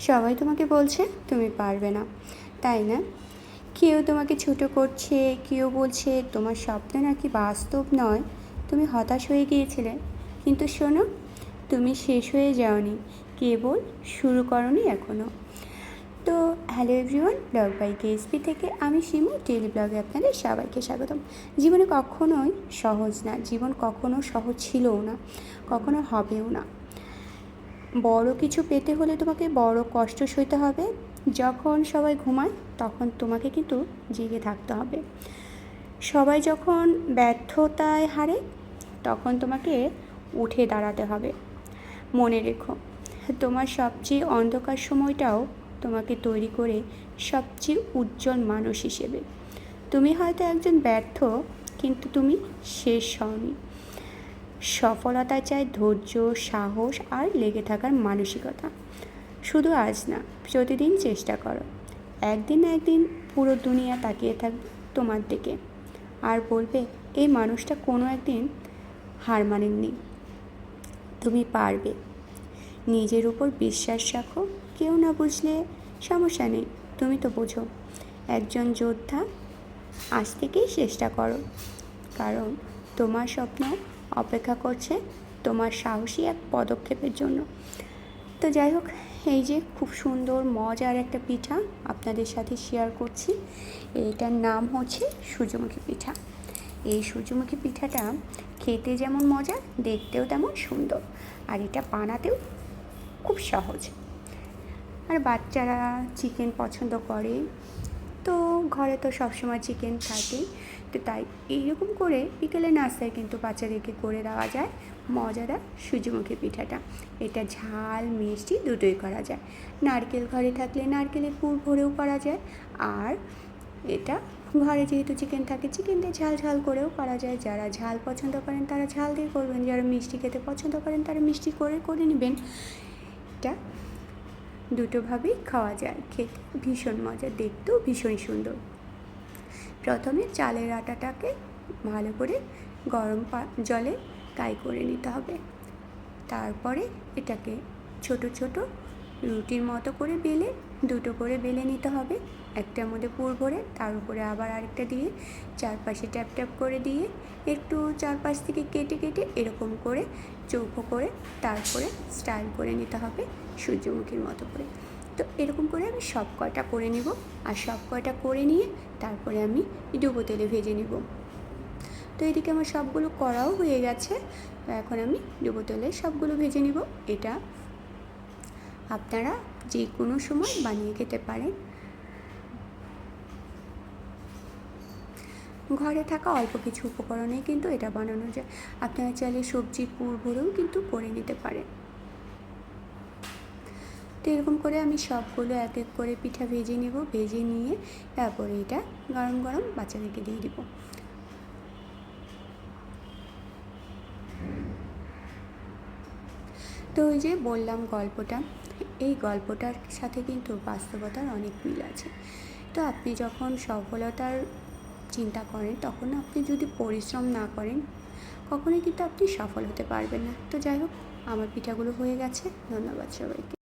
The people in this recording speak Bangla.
সবাই তোমাকে বলছে তুমি পারবে না, তাই না? কেউ তোমাকে ছোট করছে, কেউ বলছে তোমার স্বপ্ন নাকি বাস্তব নয়, তুমি হতাশ হয়ে গিয়েছিলে। কিন্তু শোনো, তুমি শেষ হয়ে যাওনি, কেবল শুরু করোনি এখনও। তো hello everyone, blog by KSP থেকে আমি শিমু, ডেইলি ব্লগে আপনাদের সবাইকে স্বাগতম। জীবনে কখনোই সহজ না, জীবন কখনো সহজ ছিলও না, কখনো হবেও না। বড় কিছু পেতে হলে তোমাকে বড় কষ্ট সইতে হবে। যখন সবাই ঘুমায় তখন তোমাকে কিন্তু জেগে থাকতে হবে। সবাই যখন ব্যর্থতায় হারে তখন তোমাকে উঠে দাঁড়াতে হবে। মনে রেখো, তোমার সবচেয়ে অন্ধকার সময়টাও তোমাকে তৈরি করে সবচেয়ে উজ্জ্বল মানুষ হিসেবে। তুমি হয়তো একজন ব্যর্থ, কিন্তু তুমি শেষ হওনি। সফলতা চাই ধৈর্য, সাহস আর লেগে থাকার মানসিকতা। শুধু আজ না, প্রতিদিন চেষ্টা করো। একদিন না একদিন পুরো দুনিয়া তাকিয়ে থাকবে তোমার দিকে আর বলবে এই মানুষটা কোনো একদিন হার মানেননি। তুমি পারবে। নিজের উপর বিশ্বাস রাখো। কেউ না বুঝলে সমস্যা নেই, তুমি তো বোঝো। একজন যোদ্ধা, আজ থেকেই চেষ্টা করো, কারণ তোমার স্বপ্ন অপেক্ষা করছে তোমার সাহসী এক পদক্ষেপের জন্য। তো যাই হোক, এই যে খুব সুন্দর মজার একটা পিঠা আপনাদের সাথে শেয়ার করছি। এইটার নাম হচ্ছে সূর্যমুখী পিঠা। এই সূর্যমুখী পিঠাটা খেতে যেমন মজা, দেখতেও তেমন সুন্দর, আর এটা বানাতেও খুব সহজ। আর বাচ্চারা চিকেন পছন্দ করে, তো ঘরে তো সবসময় চিকেন থাকেই। তো তাই এইরকম করে বিকেলে নাস্তায় কিন্তু বাচ্চাদেরকে করে দেওয়া যায় মজাদার সূর্যমুখী পিঠাটা। এটা ঝাল মিষ্টি দুটোই করা যায়। নারকেল ঘরে থাকলে নারকেলের পুর ভরেও করা যায়, আর এটা ঘরে যেহেতু চিকেন থাকে চিকেন দিয়ে ঝাল ঝাল করেও করা যায়। যারা ঝাল পছন্দ করেন তারা ঝাল দিয়ে করবেন, যারা মিষ্টি খেতে পছন্দ করেন তারা মিষ্টি করে নেবেন। এটা দুটোভাবেই খাওয়া যায়, খেতে ভীষণ মজা, দেখতেও ভীষণ সুন্দর। প্রথমে চালের আটাটাকে ভালো করে গরম জলে কাই করে নিতে হবে। তারপরে এটাকে ছোট ছোট রুটির মতো করে বেলে দুটো করে বেলে নিতে হবে। একটার মধ্যে পুর ভরে তার উপরে আবার আরেকটা দিয়ে চারপাশে ট্যাপ ট্যাপ করে দিয়ে একটু চারপাশ থেকে কেটে কেটে এরকম করে চৌকো করে তারপরে স্টাইল করে নিতে হবে সূর্যমুখীর মতো করে। তো এরকম করে আমি সব কয়টা করে নেব, আর সব কয়টা করে নিয়ে তারপরে আমি ডুবো তেলে ভেজে নেব। তো এদিকে আমার সবগুলো করাও হয়ে গেছে। তো এখন আমি ডুবো তেলে সবগুলো ভেজে নেব। এটা আপনারা যে কোনো সময় বানিয়ে খেতে পারেন। ঘরে থাকা অল্প কিছু উপকরণে কিন্তু এটা বানানো যায়। আপনারা চাইলে সবজির পুর ভরেও কিন্তু করে নিতে পারেন। তো এরকম করে আমি সবগুলো এক এক করে পিঠা ভেজে নেব। ভেজে নিয়ে তারপরে এটা গরম গরম বাচ্চাদেরকে দিয়ে দিব। তো ওই যে বললাম গল্পটা, এই গল্পটার সাথে কিন্তু বাস্তবতার অনেক মিল আছে। তো আপনি যখন সফলতার চিন্তা করেন তখন আপনি যদি পরিশ্রম না করেন কখনোই কিন্তু আপনি সফল হতে পারবেন না। তো যাই হোক, আমার পিঠাগুলো হয়ে গেছে। ধন্যবাদ সবাইকে।